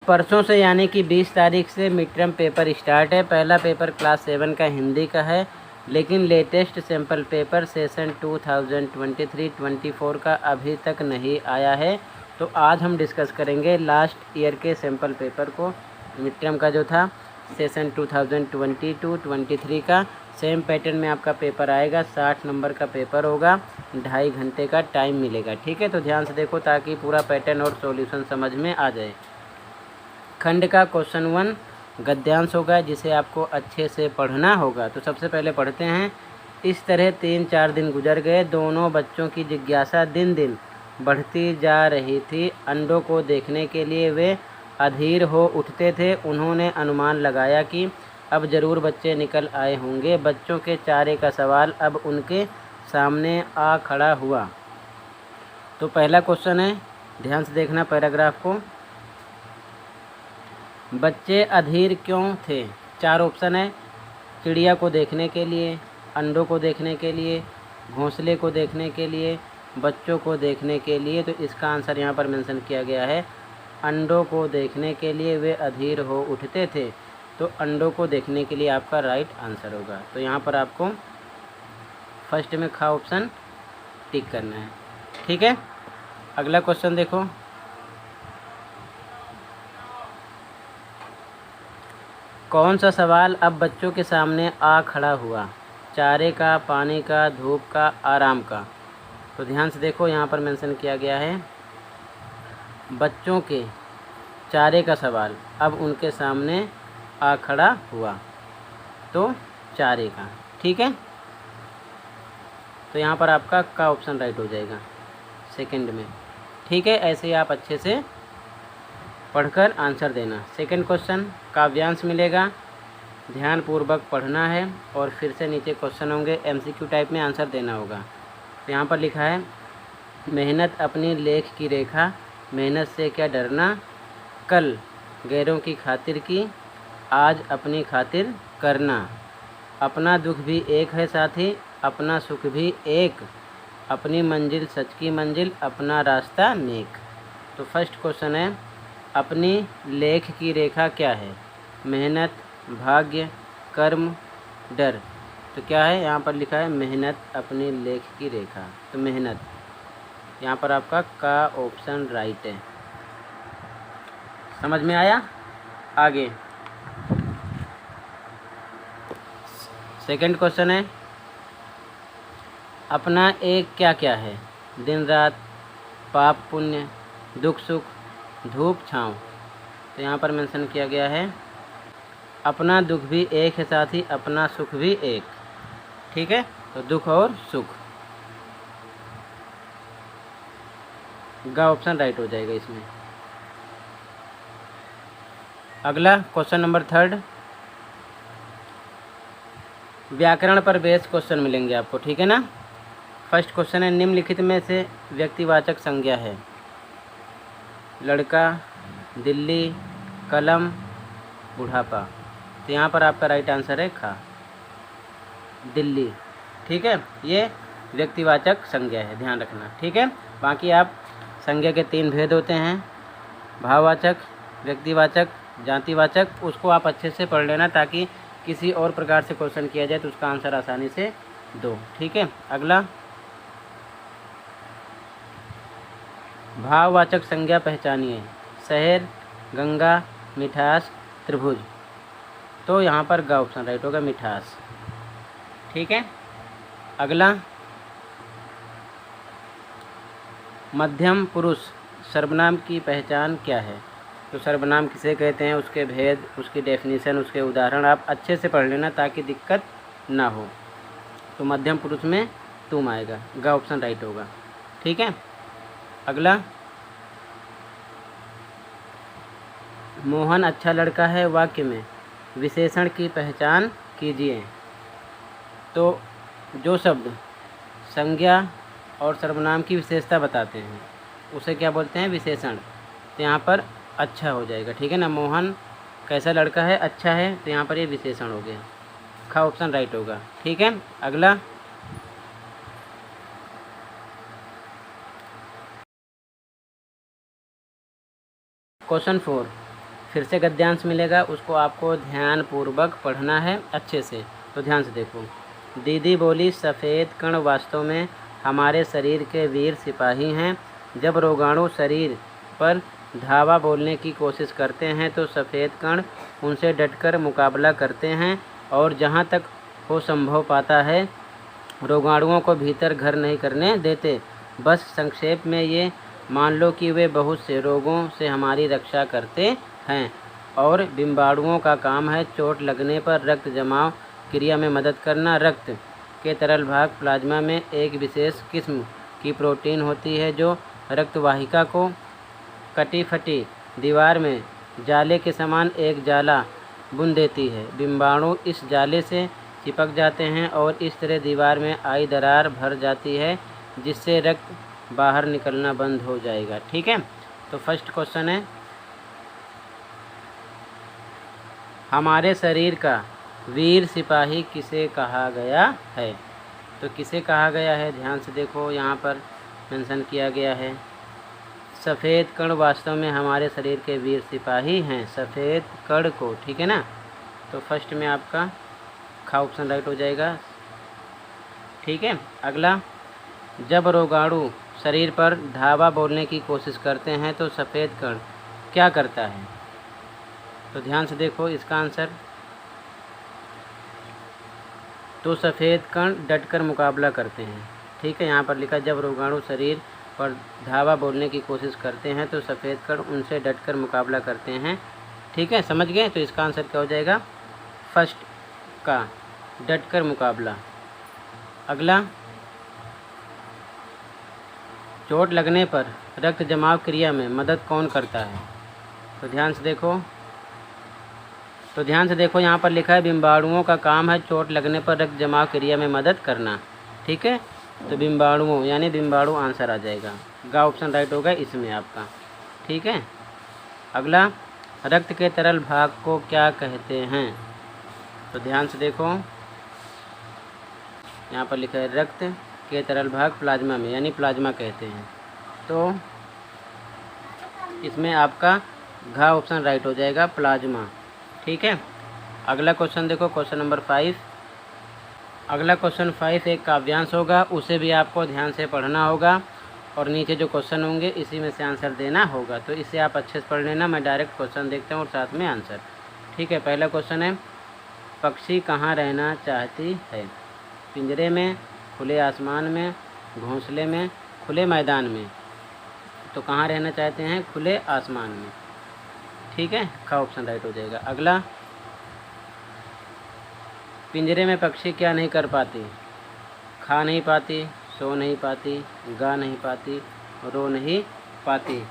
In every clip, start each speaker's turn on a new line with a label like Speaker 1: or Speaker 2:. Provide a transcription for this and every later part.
Speaker 1: परसों से यानी कि 20 तारीख से मिड टर्म पेपर स्टार्ट है। पहला पेपर क्लास 7 का हिंदी का है, लेकिन लेटेस्ट सैम्पल पेपर सेशन 2023-24 का अभी तक नहीं आया है। तो आज हम डिस्कस करेंगे लास्ट ईयर के सैम्पल पेपर को। मिड टर्म का जो था सेशन 2022-23 का सेम पैटर्न में आपका पेपर आएगा। 60 नंबर का पेपर होगा, 2.5 घंटे का टाइम मिलेगा। ठीक है, तो ध्यान से देखो ताकि पूरा पैटर्न और सॉल्यूशन समझ में आ जाए। खंड का क्वेश्चन 1 गद्यांश होगा, जिसे आपको अच्छे से पढ़ना होगा। तो सबसे पहले पढ़ते हैं। इस तरह 3-4 दिन गुजर गए। दोनों बच्चों की जिज्ञासा दिन दिन बढ़ती जा रही थी। अंडों को देखने के लिए वे अधीर हो उठते थे। उन्होंने अनुमान लगाया कि अब ज़रूर बच्चे निकल आए होंगे। बच्चों के चारे का सवाल अब उनके सामने आ खड़ा हुआ। तो पहला क्वेश्चन है, ध्यान से देखना पैराग्राफ को। बच्चे अधीर क्यों थे? 4 ऑप्शन है। चिड़िया को देखने के लिए, अंडों को देखने के लिए, घोंसले को देखने के लिए, बच्चों को देखने के लिए। तो इसका आंसर यहाँ पर मेंशन किया गया है, अंडों को देखने के लिए वे अधीर हो उठते थे। तो अंडों को देखने के लिए आपका राइट आंसर होगा। तो यहाँ पर आपको फर्स्ट में खा ऑप्शन टिक करना है। ठीक है, अगला क्वेश्चन देखो। कौन सा सवाल अब बच्चों के सामने आ खड़ा हुआ? चारे का, पानी का, धूप का, आराम का। तो ध्यान से देखो, यहाँ पर मेंशन किया गया है बच्चों के चारे का सवाल अब उनके सामने आ खड़ा हुआ। तो चारे का। ठीक है, तो यहाँ पर आपका का ऑप्शन राइट हो जाएगा सेकंड में। ठीक है, ऐसे ही आप अच्छे से पढ़कर आंसर देना। सेकंड क्वेश्चन काव्यांश मिलेगा, ध्यानपूर्वक पढ़ना है और फिर से नीचे क्वेश्चन होंगे, एमसीक्यू टाइप में आंसर देना होगा। तो यहाँ पर लिखा है, मेहनत अपनी लेख की रेखा, मेहनत से क्या डरना, कल गैरों की खातिर की, आज अपनी खातिर करना, अपना दुख भी एक है साथी, अपना सुख भी एक, अपनी मंजिल सच की मंजिल, अपना रास्ता नेक। तो फर्स्ट क्वेश्चन है, अपनी लेख की रेखा क्या है? मेहनत, भाग्य, कर्म, डर। तो क्या है? यहाँ पर लिखा है मेहनत अपनी लेख की रेखा। तो मेहनत, यहाँ पर आपका का ऑप्शन राइट है। समझ में आया? आगे सेकंड क्वेश्चन है, अपना एक क्या क्या है? दिन रात, पाप पुण्य, दुख सुख, धूप छाँव। तो यहाँ पर मेंशन किया गया है, अपना दुख भी एक है साथी, अपना सुख भी एक। ठीक है, तो दुख और सुख, गा ऑप्शन राइट हो जाएगा इसमें। अगला क्वेश्चन नंबर 3 व्याकरण पर बेस्ड क्वेश्चन मिलेंगे आपको। ठीक है ना। फर्स्ट क्वेश्चन है, निम्नलिखित में से व्यक्तिवाचक संज्ञा है? लड़का, दिल्ली, कलम, बुढ़ापा। तो यहाँ पर आपका राइट आंसर है खा, दिल्ली। ठीक है, ये व्यक्तिवाचक संज्ञा है, ध्यान रखना। ठीक है, बाकी आप संज्ञा के 3 भेद होते हैं, भाववाचक, व्यक्तिवाचक, जातिवाचक। उसको आप अच्छे से पढ़ लेना ताकि किसी और प्रकार से क्वेश्चन किया जाए तो उसका आंसर आसानी से दो। ठीक है, अगला भाववाचक संज्ञा पहचानिए? शहर, गंगा, मिठास, त्रिभुज। तो यहाँ पर ग ऑप्शन राइट होगा, मिठास। ठीक है, अगला मध्यम पुरुष सर्वनाम की पहचान क्या है? तो सर्वनाम किसे कहते हैं, उसके भेद, उसकी डेफिनेशन, उसके उदाहरण आप अच्छे से पढ़ लेना ताकि दिक्कत ना हो। तो मध्यम पुरुष में तुम आएगा, ग ऑप्शन राइट होगा। ठीक है, अगला मोहन अच्छा लड़का है वाक्य में विशेषण की पहचान कीजिए। तो जो शब्द संज्ञा और सर्वनाम की विशेषता बताते हैं उसे क्या बोलते हैं? विशेषण। तो यहाँ पर अच्छा हो जाएगा। ठीक है ना, मोहन कैसा लड़का है? अच्छा है। तो यहाँ पर ये विशेषण हो गया, खा ऑप्शन राइट होगा। ठीक है, अगला क्वेश्चन 4 फिर से गद्यांश मिलेगा, उसको आपको ध्यानपूर्वक पढ़ना है अच्छे से। तो ध्यान से देखो। दीदी बोली सफ़ेद कण वास्तव में हमारे शरीर के वीर सिपाही हैं। जब रोगाणु शरीर पर धावा बोलने की कोशिश करते हैं तो सफ़ेद कण उनसे डटकर मुकाबला करते हैं और जहाँ तक हो संभव पाता है रोगाणुओं को भीतर घर नहीं करने देते। बस संक्षेप में ये मान लो कि वे बहुत से रोगों से हमारी रक्षा करते हैं और बिम्बाणुओं का काम है चोट लगने पर रक्त जमाव क्रिया में मदद करना। रक्त के तरल भाग प्लाज्मा में एक विशेष किस्म की प्रोटीन होती है जो रक्तवाहिका को कटी फटी दीवार में जाले के समान एक जाला बुन देती है। बिम्बाणु इस जाले से चिपक जाते हैं और इस तरह दीवार में आई दरार भर जाती है जिससे रक्त बाहर निकलना बंद हो जाएगा। ठीक है, तो फर्स्ट क्वेश्चन है हमारे शरीर का वीर सिपाही किसे कहा गया है। तो किसे कहा गया है, ध्यान से देखो, यहाँ पर मेंशन किया गया है सफ़ेद कण वास्तव में हमारे शरीर के वीर सिपाही हैं, सफ़ेद कण को। ठीक है ना, तो फर्स्ट में आपका खा ऑप्शन राइट हो जाएगा। ठीक है, अगला, जब रोगाणु शरीर पर धावा बोलने की कोशिश करते हैं तो सफ़ेद कण क्या करता है। तो ध्यान से देखो इसका आंसर, तो सफ़ेद कण डटकर मुकाबला करते हैं। ठीक है, यहाँ पर लिखा जब रोगाणु शरीर पर धावा बोलने की कोशिश करते हैं तो सफ़ेद कण उनसे डटकर मुकाबला करते हैं। ठीक है, समझ गए, तो इसका आंसर क्या हो जाएगा, फर्स्ट का डटकर मुकाबला। अगला, चोट लगने पर रक्त जमाव क्रिया में मदद कौन करता है। तो ध्यान से देखो यहाँ पर लिखा है बिम्बाणुओं का काम है चोट लगने पर रक्त जमाव क्रिया में मदद करना। ठीक है, तो बिम्बाणुओं यानी बिम्बाणु आंसर आ जाएगा, गा ऑप्शन राइट होगा इसमें आपका। ठीक है, अगला, रक्त के तरल भाग को क्या कहते हैं। तो ध्यान से देखो यहाँ पर लिखा है रक्त के तरल भाग प्लाज्मा में यानी प्लाज्मा कहते हैं। तो इसमें आपका घा ऑप्शन राइट हो जाएगा, प्लाज्मा। ठीक है, अगला क्वेश्चन देखो, क्वेश्चन नंबर 5। अगला क्वेश्चन 5 एक काव्यांश होगा, उसे भी आपको ध्यान से पढ़ना होगा और नीचे जो क्वेश्चन होंगे इसी में से आंसर देना होगा। तो इसे आप अच्छे से पढ़ लेना, मैं डायरेक्ट क्वेश्चन देखता हूँ और साथ में आंसर। ठीक है, पहला क्वेश्चन है पक्षी कहाँ रहना चाहती है। पिंजरे में, खुले आसमान में, घोंसले में, खुले मैदान में। तो कहाँ रहना चाहते हैं, खुले आसमान में। ठीक है, का ऑप्शन राइट हो जाएगा। अगला, पिंजरे में पक्षी क्या नहीं कर पाती, खा नहीं पाती, सो नहीं पाती, गा नहीं पाती, रो नहीं पाती।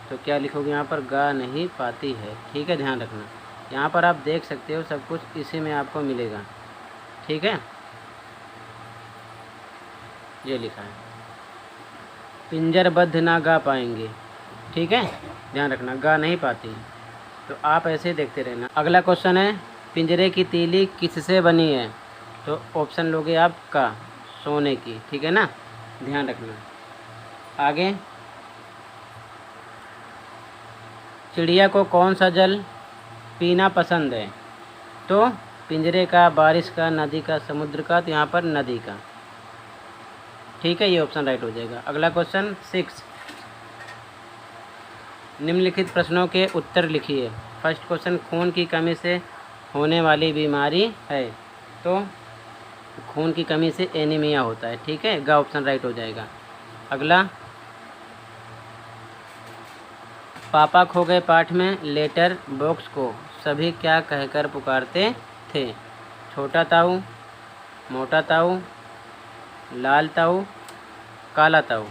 Speaker 1: तो क्या लिखोगे यहाँ पर, गा नहीं पाती है। ठीक है, ध्यान रखना, यहाँ पर आप देख सकते हो सब कुछ इसी में आपको मिलेगा। ठीक है, ये लिखा है पिंजरबद्ध ना गा पाएंगे। ठीक है, ध्यान रखना, गा नहीं पाती। तो आप ऐसे देखते रहना। अगला क्वेश्चन है पिंजरे की तीली किससे बनी है। तो ऑप्शन लोगे आप का, सोने की। ठीक है ना, ध्यान रखना। आगे, चिड़िया को कौन सा जल पीना पसंद है। तो पिंजरे का, बारिश का, नदी का, समुद्र का। तो यहाँ पर नदी का। ठीक है, ये ऑप्शन राइट हो जाएगा। अगला क्वेश्चन 6, निम्नलिखित प्रश्नों के उत्तर लिखिए। फर्स्ट क्वेश्चन, खून की कमी से होने वाली बीमारी है। तो खून की कमी से एनीमिया होता है। ठीक है, गा ऑप्शन राइट हो जाएगा। अगला, पापा खो गए पाठ में लेटर बॉक्स को सभी क्या कहकर पुकारते थे। छोटा ताऊ, मोटा ताऊ, लाल ताऊ, काला ताऊ।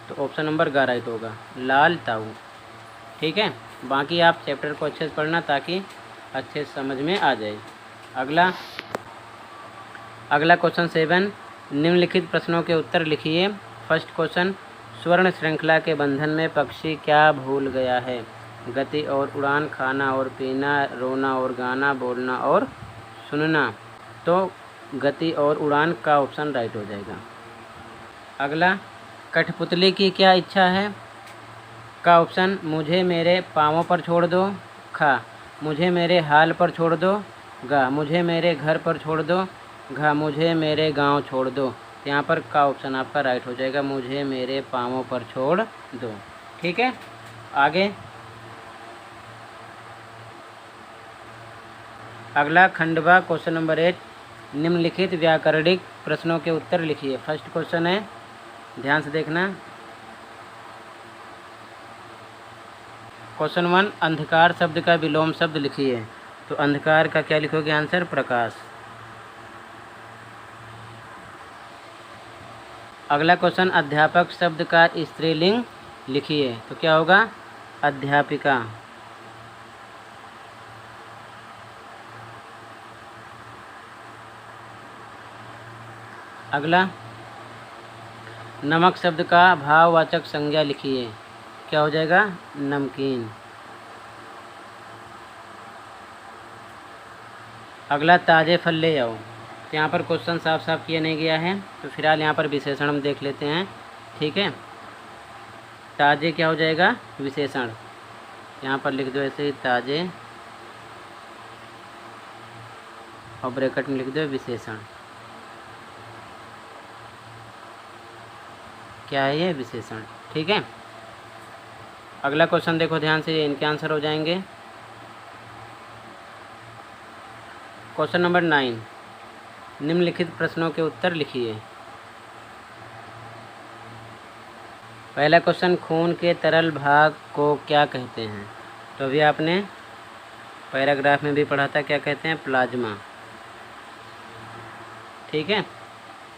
Speaker 1: तो ऑप्शन नंबर गा राइट होगा, लाल ताऊ। ठीक है, बाकी आप चैप्टर को अच्छे से पढ़ना ताकि अच्छे से समझ में आ जाए। अगला क्वेश्चन 7, निम्नलिखित प्रश्नों के उत्तर लिखिए। फर्स्ट क्वेश्चन, स्वर्ण श्रृंखला के बंधन में पक्षी क्या भूल गया है। गति और उड़ान, खाना और पीना, रोना और गाना, बोलना और सुनना। तो गति और उड़ान का ऑप्शन राइट हो जाएगा। अगला, कठपुतली की क्या इच्छा है। का ऑप्शन, मुझे मेरे पाँवों पर छोड़ दो, खा, मुझे मेरे हाल पर छोड़ दो। गा, मुझे मेरे घर पर छोड़ दो। घा, मुझे मेरे गांव छोड़ दो। यहाँ पर का ऑप्शन आपका राइट हो जाएगा, मुझे मेरे पाँवों पर छोड़ दो। ठीक है, आगे अगला खंडवा क्वेश्चन नंबर 8, निम्नलिखित व्याकरणिक प्रश्नों के उत्तर लिखिए। फर्स्ट क्वेश्चन है, ध्यान से देखना। क्वेश्चन 1, अंधकार शब्द का विलोम शब्द लिखिए। तो अंधकार का क्या लिखोगे आंसर? प्रकाश। अगला क्वेश्चन, अध्यापक शब्द का स्त्रीलिंग लिखिए। तो क्या होगा? अध्यापिका। अगला, नमक शब्द का भाववाचक संज्ञा लिखिए। क्या हो जाएगा? नमकीन। अगला, ताजे फल ले आओ। तो यहाँ पर क्वेश्चन साफ साफ किया नहीं गया है, तो फिलहाल यहाँ पर विशेषण हम देख लेते हैं। ठीक है, ताजे क्या हो जाएगा? विशेषण। यहाँ पर लिख दो ऐसे ही, ताजे, और ब्रैकेट में लिख दो विशेषण। क्या है ये? विशेषण। ठीक है, अगला क्वेश्चन देखो ध्यान से, इनके आंसर हो जाएंगे। क्वेश्चन नंबर 9, निम्नलिखित प्रश्नों के उत्तर लिखिए। पहला क्वेश्चन, खून के तरल भाग को क्या कहते हैं? तो अभी आपने पैराग्राफ में भी पढ़ा था, क्या कहते हैं? प्लाज्मा। ठीक है,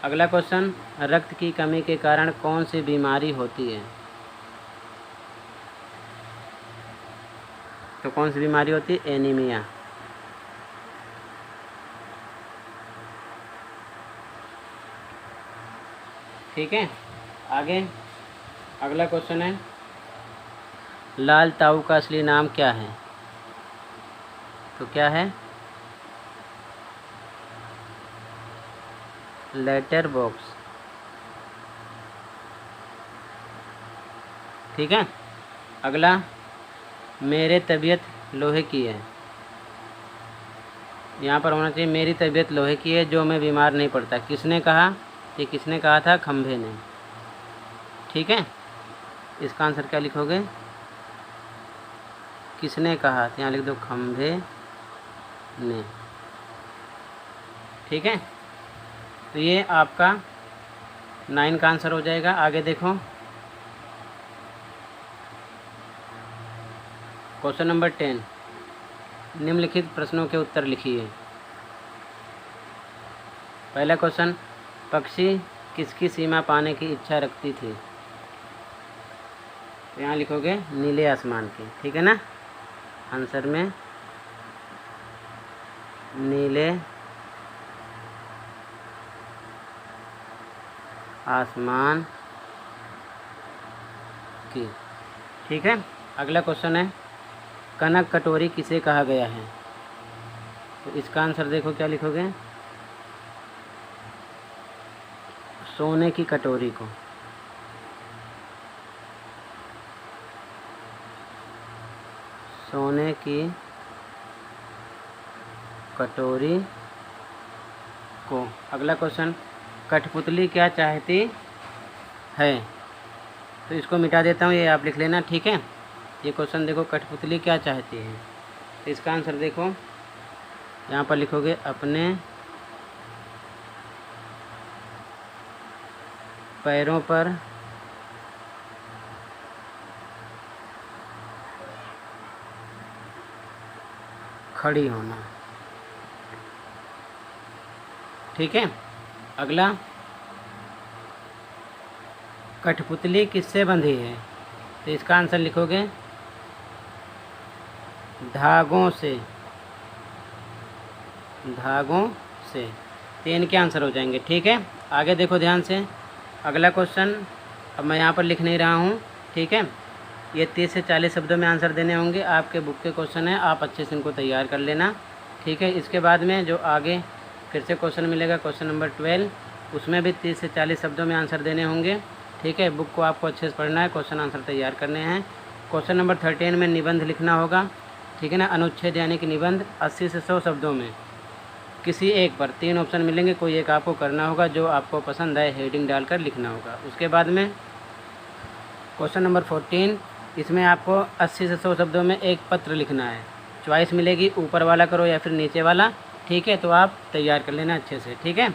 Speaker 1: अगला क्वेश्चन, रक्त की कमी के कारण कौन सी बीमारी होती है? तो कौन सी बीमारी होती है? एनीमिया। ठीक है, आगे अगला क्वेश्चन है, लाल ताऊ का असली नाम क्या है? तो क्या है? Letter box. ठीक है, अगला, मेरे तबीयत लोहे की है। यहाँ पर होना चाहिए मेरी तबीयत लोहे की है, जो मैं बीमार नहीं पड़ता। किसने कहा? ये किसने कहा था? खंभे ने। ठीक है, इसका आंसर क्या लिखोगे? किसने कहा? तो यहाँ लिख दो खंभे ने। ठीक है, तो ये आपका 9 का आंसर हो जाएगा। आगे देखो, क्वेश्चन नंबर 10, निम्नलिखित प्रश्नों के उत्तर लिखिए। पहला क्वेश्चन, पक्षी किसकी सीमा पाने की इच्छा रखती थी? तो यहाँ लिखोगे नीले आसमान की। ठीक है ना, आंसर में नीले आसमान की। ठीक है, अगला क्वेश्चन है, कनक कटोरी किसे कहा गया है? तो इसका आंसर देखो, क्या लिखोगे? सोने की कटोरी को। सोने की कटोरी को। अगला क्वेश्चन, कठपुतली क्या चाहती है? तो इसको मिटा देता हूँ, ये आप लिख लेना। ठीक है, ये क्वेश्चन देखो, कठपुतली क्या चाहती है? तो इसका आंसर देखो, यहाँ पर लिखोगे अपने पैरों पर खड़ी होना। ठीक है, अगला, कठपुतली किससे बंधी है? तो इसका आंसर लिखोगे धागों से। धागों से। तो इनके आंसर हो जाएंगे। ठीक है, आगे देखो ध्यान से, अगला क्वेश्चन अब मैं यहाँ पर लिख नहीं रहा हूँ। ठीक है, ये 30 से 40 शब्दों में आंसर देने होंगे। आपके बुक के क्वेश्चन है, आप अच्छे से इनको तैयार कर लेना। ठीक है, इसके बाद में जो आगे फिर से क्वेश्चन मिलेगा, क्वेश्चन नंबर 12, उसमें भी 30 से 40 शब्दों में आंसर देने होंगे। ठीक है, बुक को आपको अच्छे से पढ़ना है, क्वेश्चन आंसर तैयार करने हैं। क्वेश्चन नंबर 13 में निबंध लिखना होगा। ठीक है ना। अनुच्छेद यानी कि निबंध 80 से 100 शब्दों में किसी एक पर 3 ऑप्शन मिलेंगे, कोई एक आपको करना होगा, जो आपको पसंद आए हेडिंग डालकर लिखना होगा। उसके बाद में क्वेश्चन नंबर 14, इसमें आपको 80 से 100 शब्दों में एक पत्र लिखना है। चॉइस मिलेगी, ऊपर वाला करो या फिर नीचे वाला, ठीक है। तो आप तैयार कर लेना अच्छे से, ठीक है।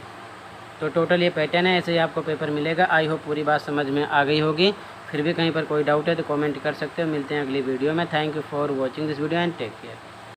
Speaker 1: तो टोटल ये पैटर्न है, ऐसे ही आपको पेपर मिलेगा। आई होप पूरी बात समझ में आ गई होगी। फिर भी कहीं पर कोई डाउट है तो कमेंट कर सकते हो। मिलते हैं अगली वीडियो में। Thank you for watching this video and take care.